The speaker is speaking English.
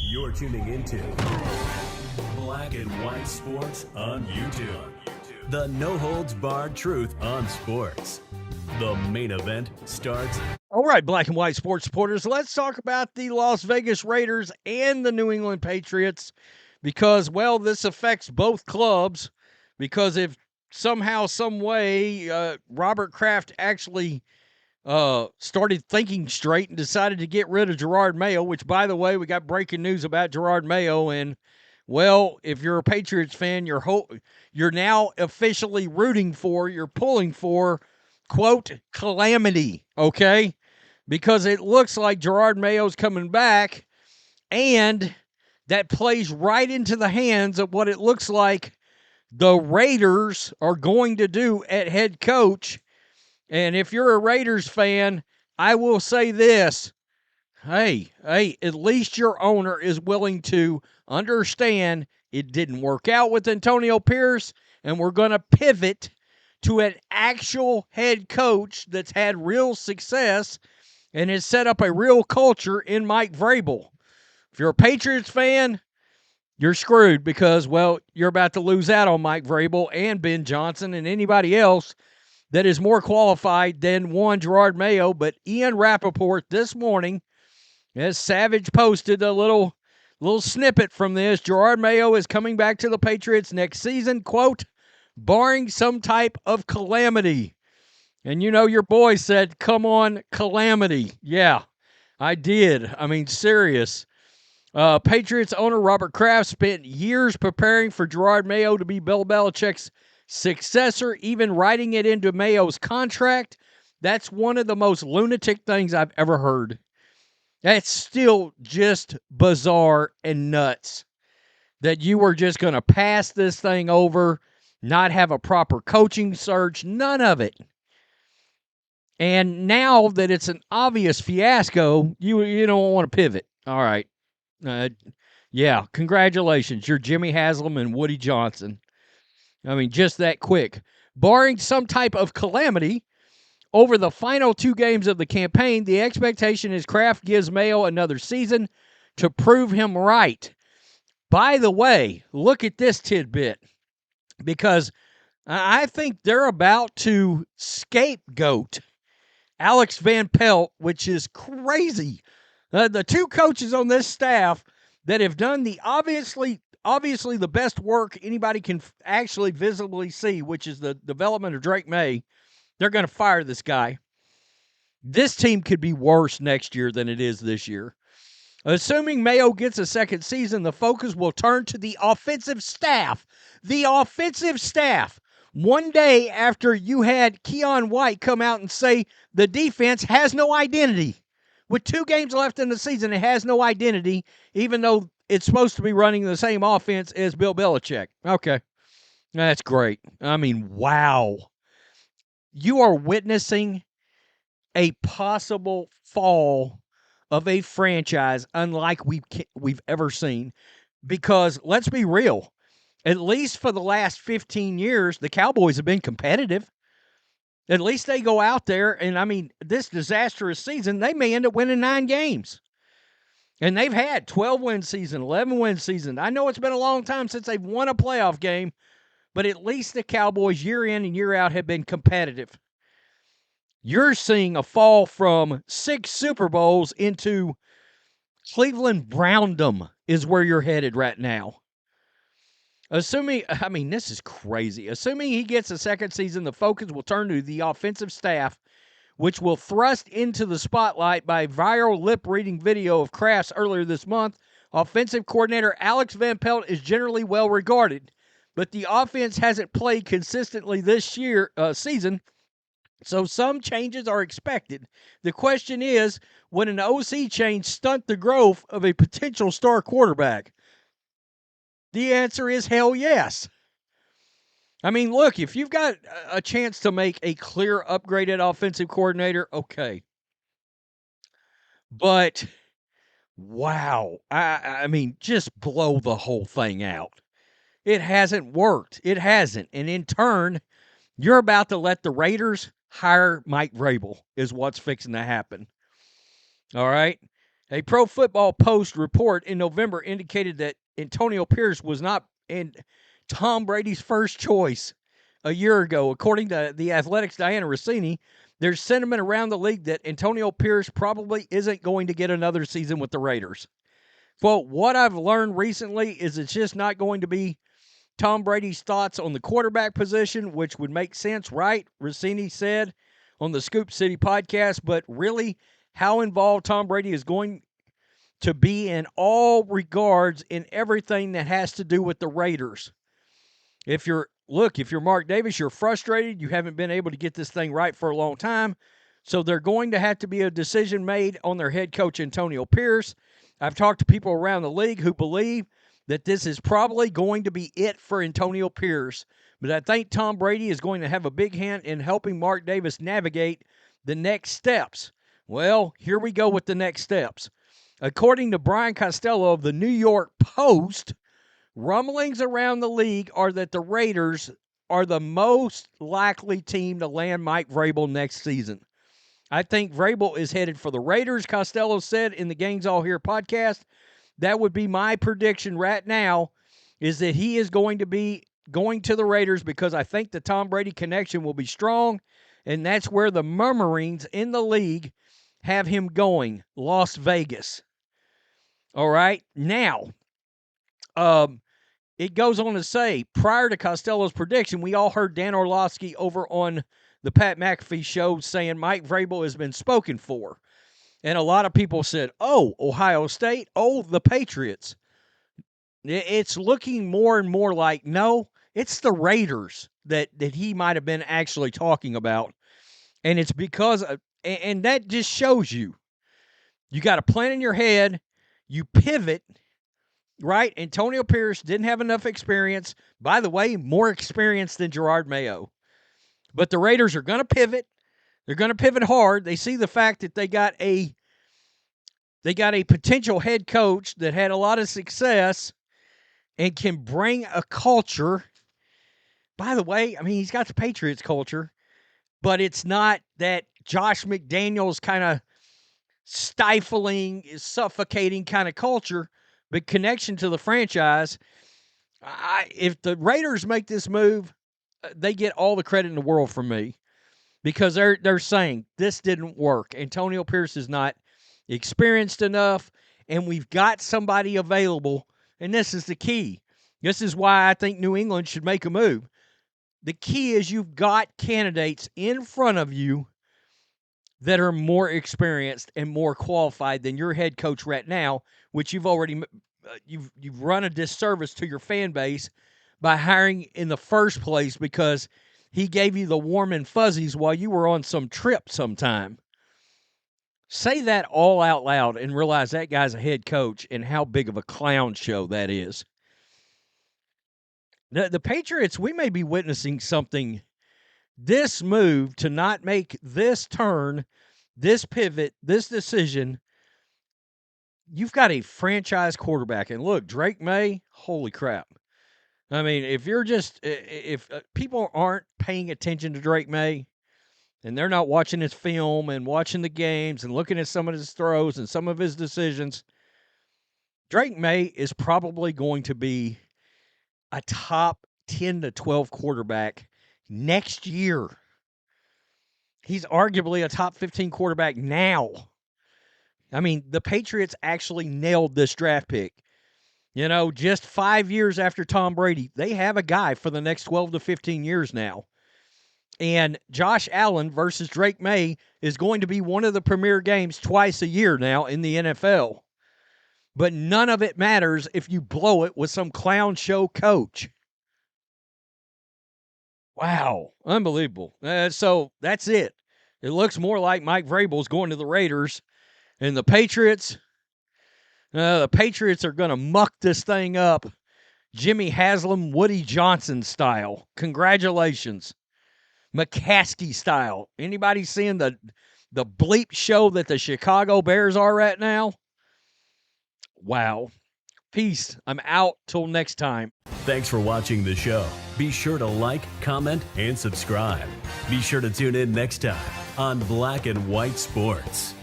You're tuning into Black and White Sports on YouTube. The no-holds-barred truth on sports. The main event starts. All right, Black and White sports supporters, let's talk about the Las Vegas Raiders and the New England Patriots because, well, this affects both clubs because if somehow, some way, Robert Kraft actually started thinking straight and decided to get rid of Jerod Mayo, which, by the way, we got breaking news about Jerod Mayo. And, well, if you're a Patriots fan, you're now officially you're pulling for, quote, calamity, okay? Because it looks like Jerod Mayo's coming back, and that plays right into the hands of what it looks like the Raiders are going to do at head coach. And if you're a Raiders fan, I will say this. Hey, at least your owner is willing to understand it didn't work out with Antonio Pierce, and we're going to pivot to an actual head coach that's had real success and has set up a real culture in Mike Vrabel. If you're a Patriots fan, you're screwed because, well, you're about to lose out on Mike Vrabel and Ben Johnson and anybody else that is more qualified than one Jerod Mayo. But Ian Rappaport this morning, as Savage posted a little snippet from this, Jerod Mayo is coming back to the Patriots next season, quote, barring some type of calamity. And you know your boy said, come on, calamity. Yeah, I did. I mean, serious. Patriots owner Robert Kraft spent years preparing for Jerod Mayo to be Bill Belichick's successor, even writing it into Mayo's contract. That's one of the most lunatic things I've ever heard. That's still just bizarre and nuts that you were just going to pass this thing over, not have a proper coaching search, none of it. And now that it's an obvious fiasco, you don't want to pivot. All right. Yeah, congratulations. You're Jimmy Haslam and Woody Johnson. I mean, just that quick. Barring some type of calamity, over the final 2 games of the campaign, the expectation is Kraft gives Mayo another season to prove him right. By the way, look at this tidbit, because I think they're about to scapegoat Alex Van Pelt, which is crazy. The 2 coaches on this staff that have done the obviously the best work anybody can actually visibly see, which is the development of Drake May, they're going to fire this guy. This team could be worse next year than it is this year. Assuming Mayo gets a second season, the focus will turn to the offensive staff. The offensive staff. One day after you had Keon White come out and say the defense has no identity. With 2 games left in the season, it has no identity, even though it's supposed to be running the same offense as Bill Belichick. Okay. That's great. I mean, wow. You are witnessing a possible fall of a franchise unlike we've ever seen. Because, let's be real, at least for the last 15 years, the Cowboys have been competitive. At least they go out there, and I mean, this disastrous season, they may end up winning 9 games. And they've had 12-win season, 11-win season. I know it's been a long time since they've won a playoff game, but at least the Cowboys year in and year out have been competitive. You're seeing a fall from 6 Super Bowls into Cleveland Browndom is where you're headed right now. Assuming, I mean, this is crazy. Assuming he gets a second season, the focus will turn to the offensive staff, which will thrust into the spotlight by viral lip-reading video of Kraft's earlier this month. Offensive coordinator Alex Van Pelt is generally well regarded, but the offense hasn't played consistently this season, so some changes are expected. The question is, would an OC change stunt the growth of a potential star quarterback? The answer is hell yes. I mean, look, if you've got a chance to make a clear upgraded offensive coordinator, okay. But, wow. I mean, just blow the whole thing out. It hasn't worked. It hasn't. And in turn, you're about to let the Raiders hire Mike Vrabel is what's fixing to happen. All right? A Pro Football Post report in November indicated that Antonio Pierce was not in Tom Brady's first choice a year ago. According to the Athletic's Diana Rossini, there's sentiment around the league that Antonio Pierce probably isn't going to get another season with the Raiders. Quote, what I've learned recently is it's just not going to be Tom Brady's thoughts on the quarterback position, which would make sense, right? Rossini said on the Scoop City podcast, but really how involved Tom Brady is going to be in all regards in everything that has to do with the Raiders. If you're Mark Davis, you're frustrated. You haven't been able to get this thing right for a long time. So they're going to have to be a decision made on their head coach, Antonio Pierce. I've talked to people around the league who believe that this is probably going to be it for Antonio Pierce. But I think Tom Brady is going to have a big hand in helping Mark Davis navigate the next steps. Well, here we go with the next steps. According to Brian Costello of the New York Post, rumblings around the league are that the Raiders are the most likely team to land Mike Vrabel next season. I think Vrabel is headed for the Raiders, Costello said in the Gangs All Here podcast. That would be my prediction right now, is that he is going to be going to the Raiders because I think the Tom Brady connection will be strong, and that's where the murmurings in the league have him going, Las Vegas. All right, now, it goes on to say, prior to Costello's prediction, we all heard Dan Orlovsky over on the Pat McAfee show saying Mike Vrabel has been spoken for. And a lot of people said, oh, Ohio State, oh, the Patriots. It's looking more and more like, no, it's the Raiders that he might have been actually talking about. And it's because, and that just shows you got a plan in your head, you pivot, right? Antonio Pierce didn't have enough experience. By the way, more experience than Jerod Mayo. But the Raiders are going to pivot. They're going to pivot hard. They see the fact that they got a potential head coach that had a lot of success and can bring a culture. By the way, I mean, he's got the Patriots culture, but it's not that Josh McDaniels kind of stifling, suffocating kind of culture, but connection to the franchise. If the Raiders make this move, they get all the credit in the world from me because they're saying this didn't work. Antonio Pierce is not experienced enough, and we've got somebody available, and this is the key. This is why I think New England should make a move. The key is you've got candidates in front of you that are more experienced and more qualified than your head coach right now, which you've already you've run a disservice to your fan base by hiring in the first place because he gave you the warm and fuzzies while you were on some trip sometime. Say that all out loud and realize that guy's a head coach and how big of a clown show that is. The Patriots, we may be witnessing something. This move to not make this turn, this pivot, this decision, you've got a franchise quarterback. And look, Drake May, holy crap. I mean, if people aren't paying attention to Drake May and they're not watching his film and watching the games and looking at some of his throws and some of his decisions, Drake May is probably going to be a top 10 to 12 quarterback next year. He's arguably a top 15 quarterback now. I mean, the Patriots actually nailed this draft pick. You know, just 5 years after Tom Brady, they have a guy for the next 12 to 15 years now. And Josh Allen versus Drake May is going to be one of the premier games twice a year now in the NFL. But none of it matters if you blow it with some clown show coach. Wow, unbelievable. So that's it. It looks more like Mike Vrabel's going to the Raiders. And the Patriots are going to muck this thing up Jimmy Haslam, Woody Johnson style. Congratulations. McCaskey style. Anybody seeing the bleep show that the Chicago Bears are right now? Wow. Peace. I'm out till next time. Thanks for watching the show. Be sure to like, comment, and subscribe. Be sure to tune in next time on Black and White Sports.